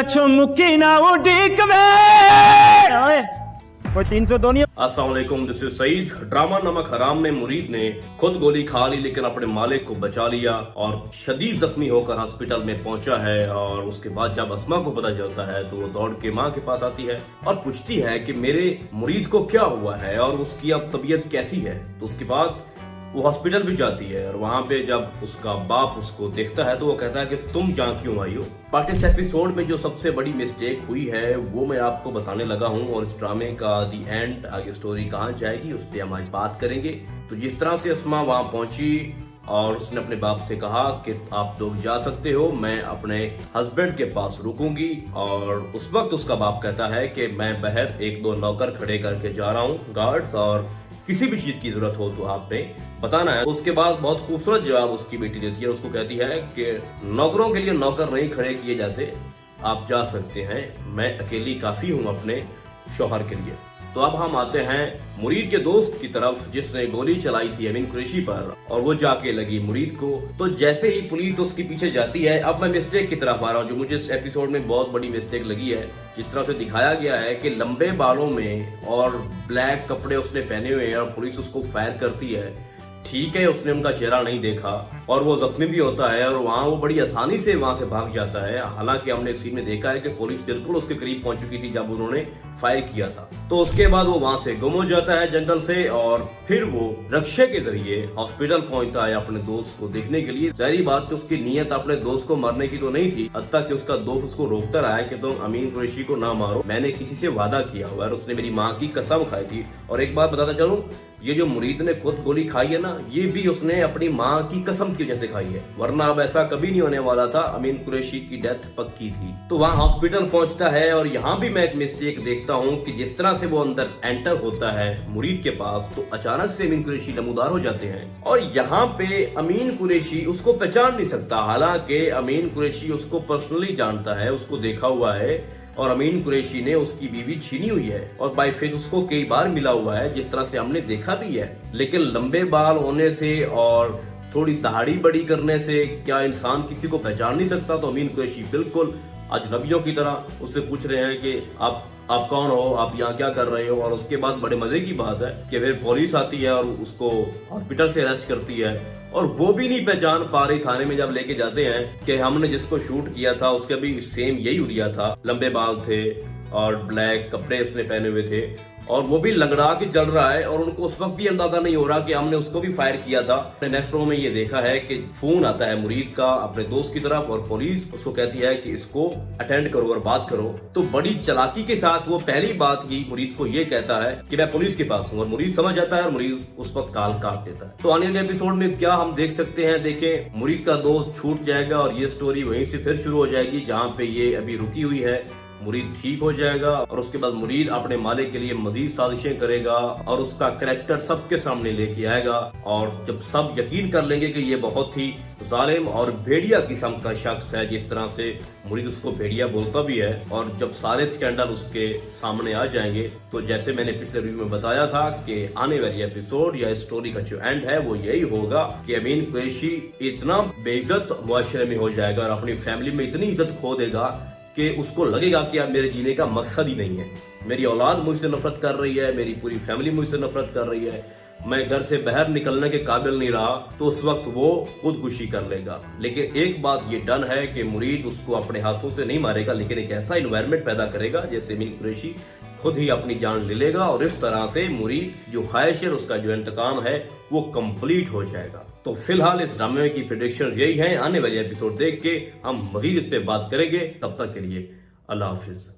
चुमुकी ना उड़ीक वे ओए कोई 302 नहीं। अस्सलाम वालेकुम, दिस इज सईद। ड्रामा नमक हराम में मुरीद ने खुद गोली खा ली लेकिन अपने मालिक को बचा लिया और शदीद जख्मी होकर हॉस्पिटल में पहुंचा है। और उसके बाद जब अस्मा को पता चलता है तो वो दौड़ के माँ के पास आती है और पूछती है कि मेरे मुरीद को क्या हुआ है और उसकी अब तबीयत कैसी है। तो उसके बाद वो हॉस्पिटल भी जाती है और वहाँ पे जब उसका बाप उसको देखता है तो वो कहता है कि तुम यहाँ क्यों आई हो। बट इस एपिसोड में जो सबसे बड़ी मिस्टेक हुई है वो मैं आपको बताने लगा हूँ और इस ड्रामे का दी एंड आगे स्टोरी कहाँ जाएगी उस पर हम आज बात करेंगे। तो जिस तरह से अस्मा वहाँ पहुंची और उसने अपने बाप से कहा कि आप लोग जा सकते हो, मैं अपने हस्बैंड के पास रुकूंगी। और उस वक्त उसका बाप कहता है कि मैं बाहर एक दो नौकर खड़े करके जा रहा हूँ गार्ड्स, और किसी भी चीज की जरूरत हो तो आपने बताना है। उसके बाद बहुत खूबसूरत जवाब उसकी बेटी देती है। उसको कहती है कि नौकरों के लिए नौकर नहीं खड़े किए जाते, आप जा सकते हैं, मैं अकेली काफी हूँ अपने शौहर के लिए। तो अब हम आते हैं मुरीद के दोस्त की तरफ जिसने गोली चलाई थी अमीन कुरैशी पर और वो जाके लगी मुरीद को। तो जैसे ही पुलिस उसके पीछे जाती है, अब मैं मिस्टेक की तरफ आ रहा हूँ जो मुझे इस एपिसोड में बहुत बड़ी मिस्टेक लगी है। जिस तरह से दिखाया गया है कि लंबे बालों में और ब्लैक कपड़े उसने पहने हुए हैं और पुलिस उसको फायर करती है। ठीक है, उसने उनका चेहरा नहीं देखा और वो जख्मी भी होता है और वहाँ वो बड़ी आसानी से वहाँ से भाग जाता है। हालांकि हमने एक सीन में देखा है कि पुलिस बिल्कुल उसके करीब पहुंच चुकी थी जब उन्होंने फायर किया था। तो उसके बाद वो वहाँ से गुम हो जाता है जंगल से और फिर वो रक्षे के जरिए हॉस्पिटल पहुंचता है अपने दोस्त को देखने के लिए। जाहिर बात है उसकी नीयत अपने दोस्त को मारने की तो नहीं थी, हत्ता कि उसका दोस्त उसको रोकता रहा है कि तुम अमीन कुरैशी को ना मारो, मैंने किसी से वादा किया हुआ है। उसने मेरी माँ की कसम खाई थी। और एक बात बताता चलूं, ये जो मुरीद ने खुद गोली खाई है ना, ये भी उसने अपनी माँ की कसम की वजह से खाई है, वरना अब ऐसा कभी नहीं होने वाला था। अमीन कुरैशी की डेथ पक्की थी। तो वहाँ हॉस्पिटल पहुंचता है और यहाँ भी मैं एक मिस्टेक देखता हूँ कि जिस तरह से वो अंदर एंटर होता है मुरीद के पास तो अचानक से अमीन कुरैशी नमूदार हो जाते हैं और यहाँ पे अमीन कुरैशी उसको पहचान नहीं सकता। हालांकि अमीन कुरैशी उसको पर्सनली जानता है, उसको देखा हुआ है और अमीन कुरैशी ने उसकी बीवी छीनी हुई है और बाय फेस उसको कई बार मिला हुआ है जिस तरह से हमने देखा भी है। लेकिन लंबे बाल होने से और थोड़ी दाढ़ी बड़ी करने से क्या इंसान किसी को पहचान नहीं सकता? तो अमीन कुरैशी बिल्कुल अजनबियों की तरह उससे पूछ रहे हैं कि आप कौन हो, आप यहाँ क्या कर रहे हो। और उसके बाद बड़े मजे की बात है कि फिर पुलिस आती है और उसको हॉस्पिटल से अरेस्ट करती है और वो भी नहीं पहचान पा रही। थाने में जब लेके जाते हैं कि हमने जिसको शूट किया था उसका भी सेम यही हुलिया था, लंबे बाल थे और ब्लैक कपड़े उसने पहने हुए थे और वो भी लंगड़ा के चल रहा है और उनको उस वक्त भी अंदाजा नहीं हो रहा कि हमने उसको भी फायर किया था। नेक्स्ट प्रोमो में ये देखा है कि फोन आता है मुरीद का अपने दोस्त की तरफ और पुलिस उसको कहती है कि इसको अटेंड करो और बात करो। तो बड़ी चालाकी के साथ वो पहली बात ही मुरीद को ये कहता है कि मैं पुलिस के पास हूँ और मुरीद समझ जाता है और मुरीद उस वक्त काल काट देता है। तो आने वाले एपिसोड में क्या हम देख सकते हैं, देखें। मुरीद का दोस्त छूट जाएगा और ये स्टोरी वहीं से फिर शुरू हो जाएगी जहाँ पे ये अभी रुकी हुई है। मुरीद ठीक हो जाएगा और उसके बाद मुरीद अपने मालिक के लिए मजीद साजिशें करेगा और उसका कैरेक्टर सबके सामने लेके आएगा। और जब सब यकीन कर लेंगे कि ये बहुत ही जालिम और भेड़िया किस्म का शख्स है, जिस तरह से मुरीद उसको भेड़िया बोलता भी है, और जब सारे स्कैंडल उसके सामने आ जाएंगे तो जैसे मैंने पिछले रिव्यू में बताया था कि आने वाली एपिसोड या स्टोरी का जो एंड है वो यही होगा कि अमीन कुरैशी इतना बेइज्जत मुआशरे में हो जाएगा और अपनी फैमिली में इतनी इज्जत खो देगा कि उसको लगेगा कि अब मेरे जीने का मकसद ही नहीं है, मेरी औलाद मुझसे नफरत कर रही है, मेरी पूरी फैमिली मुझसे नफरत कर रही है, मैं घर से बाहर निकलने के काबिल नहीं रहा। तो उस वक्त वो खुदकुशी कर लेगा। लेकिन एक बात ये डन है कि मुरीद उसको अपने हाथों से नहीं मारेगा, लेकिन एक ऐसा इन्वायरमेंट पैदा करेगा जैसे अमीन कुरैशी खुद ही अपनी जान ले लेगा और इस तरह से मुरीद जो ख्वाहिश है उसका जो इंतकाम है वो कंप्लीट हो जाएगा। तो फिलहाल इस ड्रामे की प्रेडिक्शंस यही हैं। आने वाली एपिसोड देख के हम मजीद इस पे बात करेंगे। तब तक के लिए अल्लाह हाफिज।